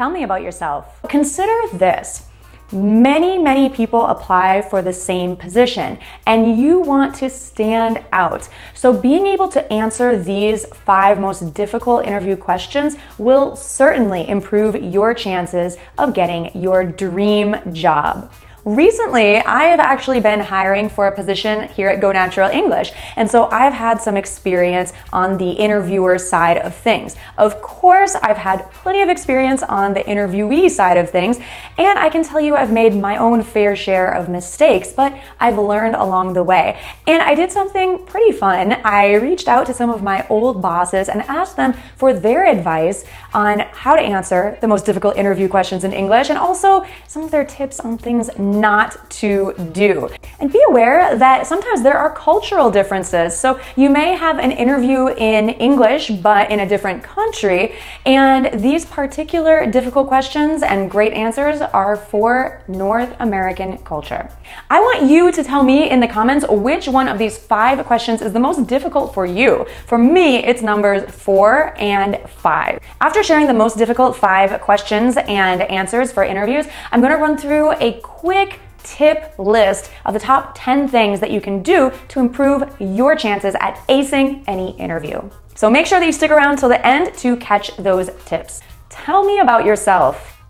Tell me about yourself. Consider this. Many people apply for the same position and you want to stand out. So being able to answer these 5 most difficult interview questions will certainly improve your chances of getting your dream job. Recently, I have actually been hiring for a position here at Go Natural English, and so I've had some experience on the interviewer side of things. Of course, I've had plenty of experience on the interviewee side of things, and I can tell you I've made my own fair share of mistakes, but I've learned along the way. And I did something pretty fun. I reached out to some of my old bosses and asked them for their advice on how to answer the most difficult interview questions in English, and also some of their tips on things not to do. And be aware that sometimes there are cultural differences. So you may have an interview in English, but in a different country. And these particular difficult questions and great answers are for North American culture. I want you to tell me in the comments which one of these 5 questions is the most difficult for you. For me, it's numbers 4 and 5. After sharing the most difficult 5 questions and answers for interviews, I'm going to run through a quick tip list of the top 10 things that you can do to improve your chances at acing any interview. So make sure that you stick around till the end to catch those tips. Tell me about yourself.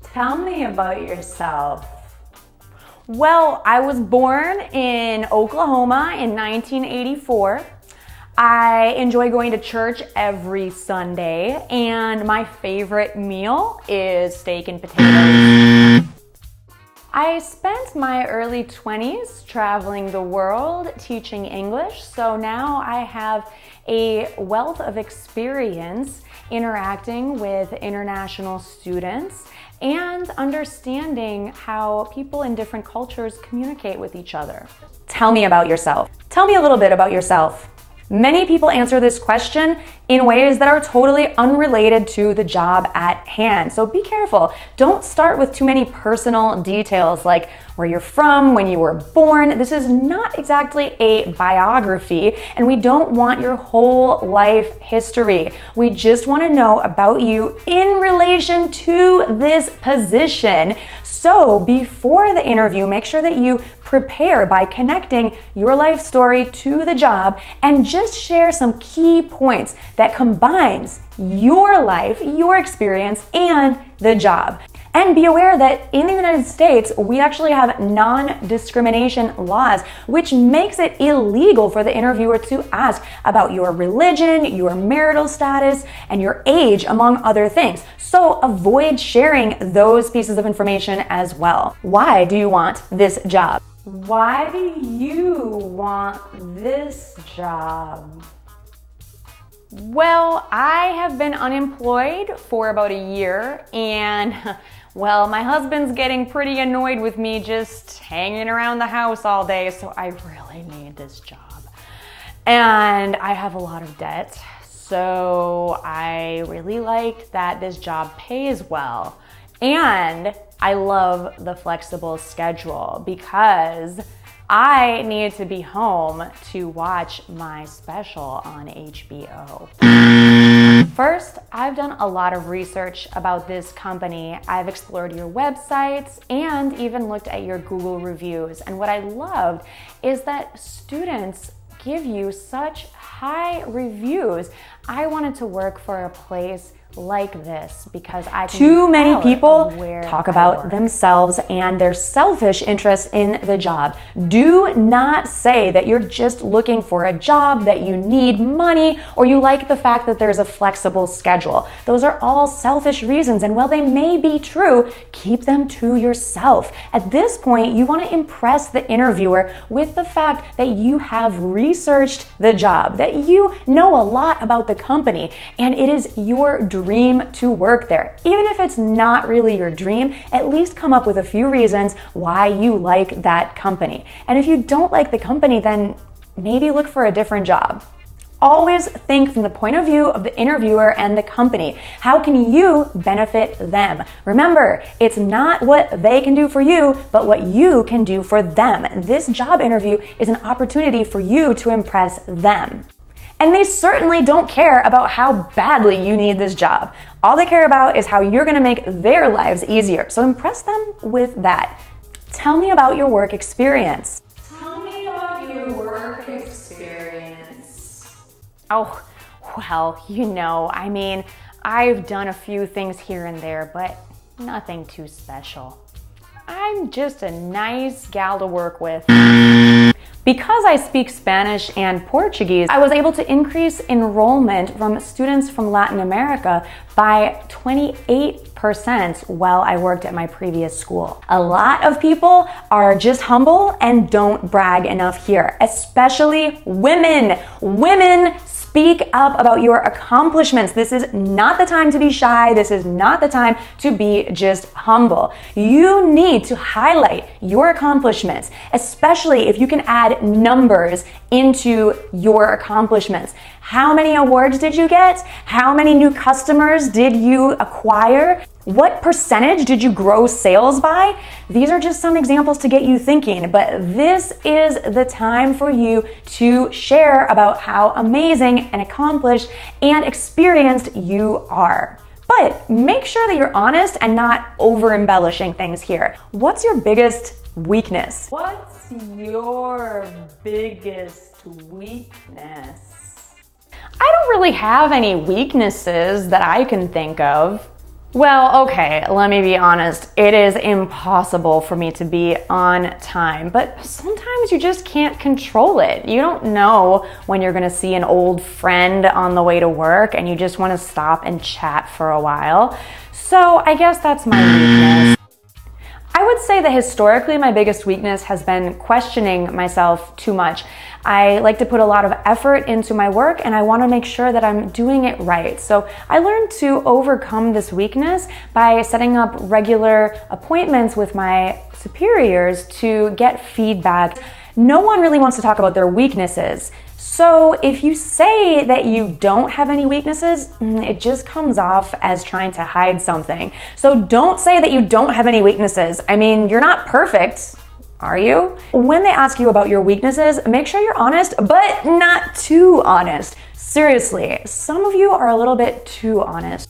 Tell me about yourself. Well, I was born in Oklahoma in 1984. I enjoy going to church every Sunday, and my favorite meal is steak and potatoes. I spent my early 20s traveling the world teaching English, so now I have a wealth of experience interacting with international students and understanding how people in different cultures communicate with each other. Tell me about yourself. Tell me a little bit about yourself. Many people answer this question in ways that are totally unrelated to the job at hand. So be careful. Don't start with too many personal details like where you're from, when you were born. This is not exactly a biography, and we don't want your whole life history. We just want to know about you in relation to this position. So before the interview, make sure that you prepare by connecting your life story to the job and just share some key points that combines your life, your experience, and the job. And be aware that in the United States, we actually have non-discrimination laws, which makes it illegal for the interviewer to ask about your religion, your marital status, and your age, among other things. So avoid sharing those pieces of information as well. Why do you want this job? Why do you want this job? Well, I have been unemployed for about a year, and well, my husband's getting pretty annoyed with me just hanging around the house all day, so I really need this job. And I have a lot of debt, so I really liked that this job pays well. And I love the flexible schedule because I need to be home to watch my special on HBO. First, I've done a lot of research about this company. I've explored your websites and even looked at your Google reviews. And what I loved is that students give you such high reviews. I wanted to work for a place like this because I can Too many people talk about themselves and their selfish interest in the job. Do not say that you're just looking for a job, that you need money, or you like the fact that there's a flexible schedule. Those are all selfish reasons, and while they may be true, keep them to yourself. At this point, you want to impress the interviewer with the fact that you have researched the job, that you know a lot about the company, and it is your dream to work there. Even if it's not really your dream, at least come up with a few reasons why you like that company. And if you don't like the company, then maybe look for a different job. Always think from the point of view of the interviewer and the company. How can you benefit them? Remember, it's not what they can do for you, but what you can do for them. This job interview is an opportunity for you to impress them. And they certainly don't care about how badly you need this job. All they care about is how you're gonna make their lives easier. So impress them with that. Tell me about your work experience. Tell me about your work experience. Oh, well, I've done a few things here and there, but nothing too special. I'm just a nice gal to work with. Because I speak Spanish and Portuguese, I was able to increase enrollment from students from Latin America by 28% while I worked at my previous school. A lot of people are just humble and don't brag enough here, especially women. Women, speak up about your accomplishments. This is not the time to be shy. This is not the time to be just humble. You need to highlight your accomplishments, especially if you can add numbers into your accomplishments. How many awards did you get? How many new customers did you acquire? What percentage did you grow sales by? These are just some examples to get you thinking, but this is the time for you to share about how amazing and accomplished and experienced you are. But make sure that you're honest and not over embellishing things here. What's your biggest weakness? What's your biggest weakness? I don't really have any weaknesses that I can think of. Well, okay, let me be honest. It is impossible for me to be on time, but sometimes you just can't control it. You don't know when you're gonna see an old friend on the way to work and you just wanna stop and chat for a while. So I guess that's my weakness. I would say that historically my biggest weakness has been questioning myself too much. I like to put a lot of effort into my work and I want to make sure that I'm doing it right. So I learned to overcome this weakness by setting up regular appointments with my superiors to get feedback. No one really wants to talk about their weaknesses. So if you say that you don't have any weaknesses, it just comes off as trying to hide something. So don't say that you don't have any weaknesses. I mean, you're not perfect, are you? When they ask you about your weaknesses, make sure you're honest, but not too honest. Seriously, some of you are a little bit too honest.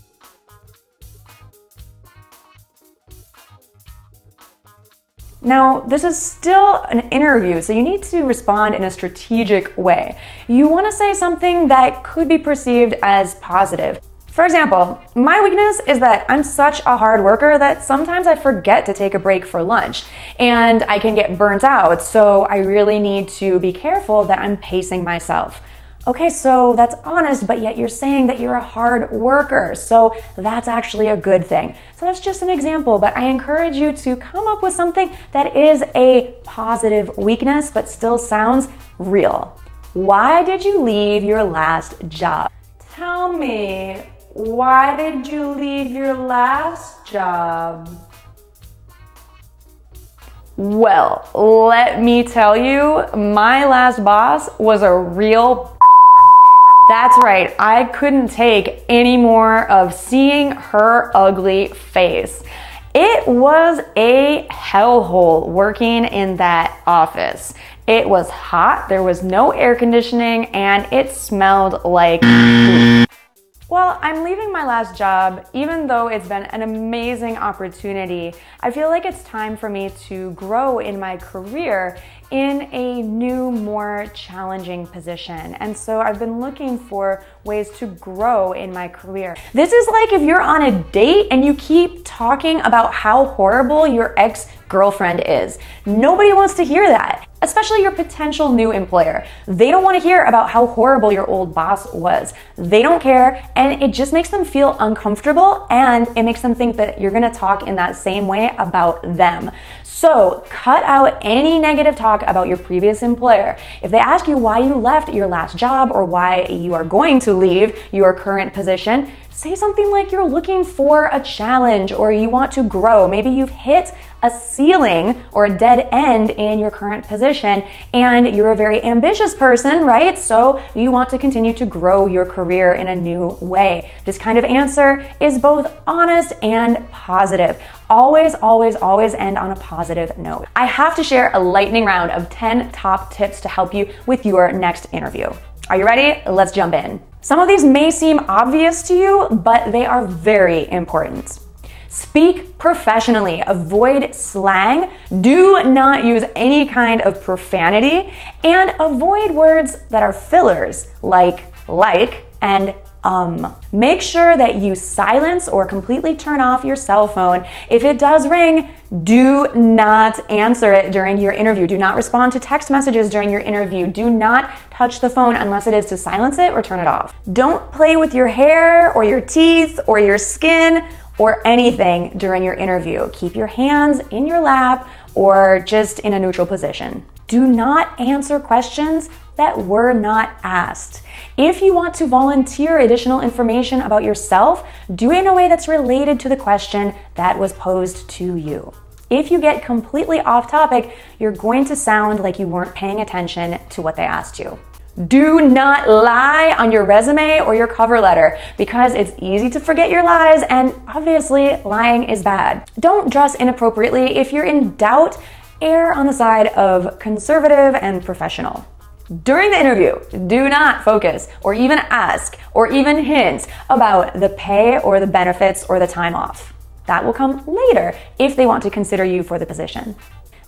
Now, this is still an interview, so you need to respond in a strategic way. You want to say something that could be perceived as positive. For example, my weakness is that I'm such a hard worker that sometimes I forget to take a break for lunch and I can get burnt out, so I really need to be careful that I'm pacing myself. Okay, so that's honest, but yet you're saying that you're a hard worker, so that's actually a good thing. So that's just an example, but I encourage you to come up with something that is a positive weakness, but still sounds real. Why did you leave your last job? Tell me, why did you leave your last job? Well, let me tell you, my last boss was a real That's right, I couldn't take any more of seeing her ugly face. It was a hellhole working in that office. It was hot, there was no air conditioning, and it smelled like poop. Well, I'm leaving my last job, even though it's been an amazing opportunity. I feel like it's time for me to grow in my career in a new, more challenging position. And so I've been looking for ways to grow in my career. This is like if you're on a date and you keep talking about how horrible your ex-girlfriend is. Nobody wants to hear that, especially your potential new employer. They don't want to hear about how horrible your old boss was. They don't care, and it just makes them feel uncomfortable, and it makes them think that you're gonna talk in that same way about them. So cut out any negative talk about your previous employer. If they ask you why you left your last job or why you are going to leave your current position, say something like you're looking for a challenge or you want to grow. Maybe you've hit a ceiling or a dead end in your current position and you're a very ambitious person, right? So you want to continue to grow your career in a new way. This kind of answer is both honest and positive. Always, always, always end on a positive note. I have to share a lightning round of 10 top tips to help you with your next interview. Are you ready? Let's jump in. Some of these may seem obvious to you, but they are very important. Speak professionally. Avoid slang. Do not use any kind of profanity, and avoid words that are fillers like and Make sure that you silence or completely turn off your cell phone. If it does ring, do not answer it during your interview. Do not respond to text messages during your interview. Do not touch the phone unless it is to silence it or turn it off. Don't play with your hair or your teeth or your skin or anything during your interview. Keep your hands in your lap or just in a neutral position. Do not answer questions that were not asked. If you want to volunteer additional information about yourself, do it in a way that's related to the question that was posed to you. If you get completely off topic, you're going to sound like you weren't paying attention to what they asked you. Do not lie on your resume or your cover letter because it's easy to forget your lies, and obviously lying is bad. Don't dress inappropriately. If you're in doubt, err on the side of conservative and professional. During the interview, do not focus or even ask or even hint about the pay or the benefits or the time off. That will come later if they want to consider you for the position.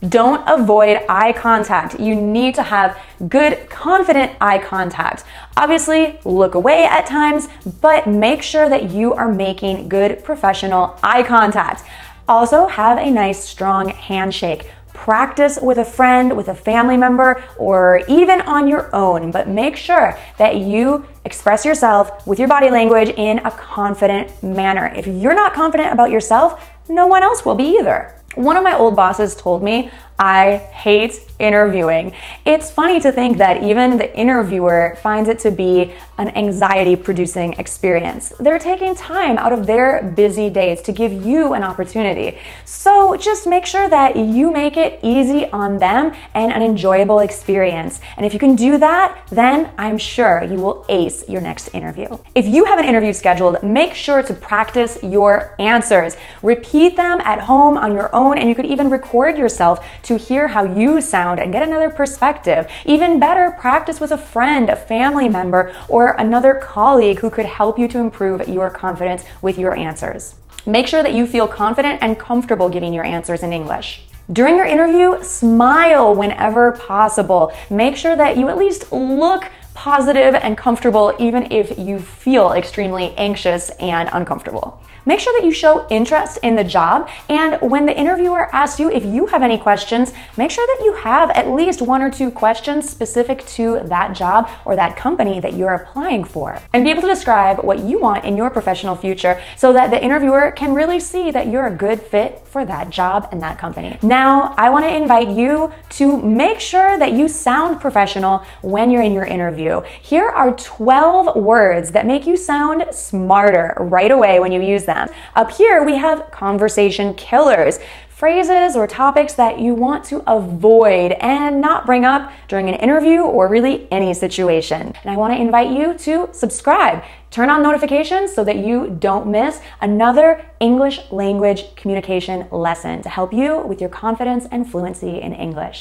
Don't avoid eye contact. You need to have good, confident eye contact. Obviously, look away at times, but make sure that you are making good professional eye contact. Also, have a nice, strong handshake. Practice with a friend, with a family member, or even on your own, but make sure that you express yourself with your body language in a confident manner. If you're not confident about yourself, no one else will be either. One of my old bosses told me, I hate interviewing. It's funny to think that even the interviewer finds it to be an anxiety-producing experience. They're taking time out of their busy days to give you an opportunity. So just make sure that you make it easy on them and an enjoyable experience. And if you can do that, then I'm sure you will ace your next interview. If you have an interview scheduled, make sure to practice your answers. Repeat them at home on your own, and you could even record yourself to hear how you sound and get another perspective. Even better, practice with a friend, a family member, or another colleague who could help you to improve your confidence with your answers. Make sure that you feel confident and comfortable giving your answers in English. During your interview, smile whenever possible. Make sure that you at least look positive and comfortable even if you feel extremely anxious and uncomfortable. Make sure that you show interest in the job, and when the interviewer asks you if you have any questions, make sure that you have at least 1 or 2 questions specific to that job or that company that you're applying for. And be able to describe what you want in your professional future so that the interviewer can really see that you're a good fit for that job and that company. Now, I want to invite you to make sure that you sound professional when you're in your interview. Here are 12 words that make you sound smarter right away when you use them. Up here, we have conversation killers, phrases or topics that you want to avoid and not bring up during an interview or really any situation. And I want to invite you to subscribe. Turn on notifications so that you don't miss another English language communication lesson to help you with your confidence and fluency in English.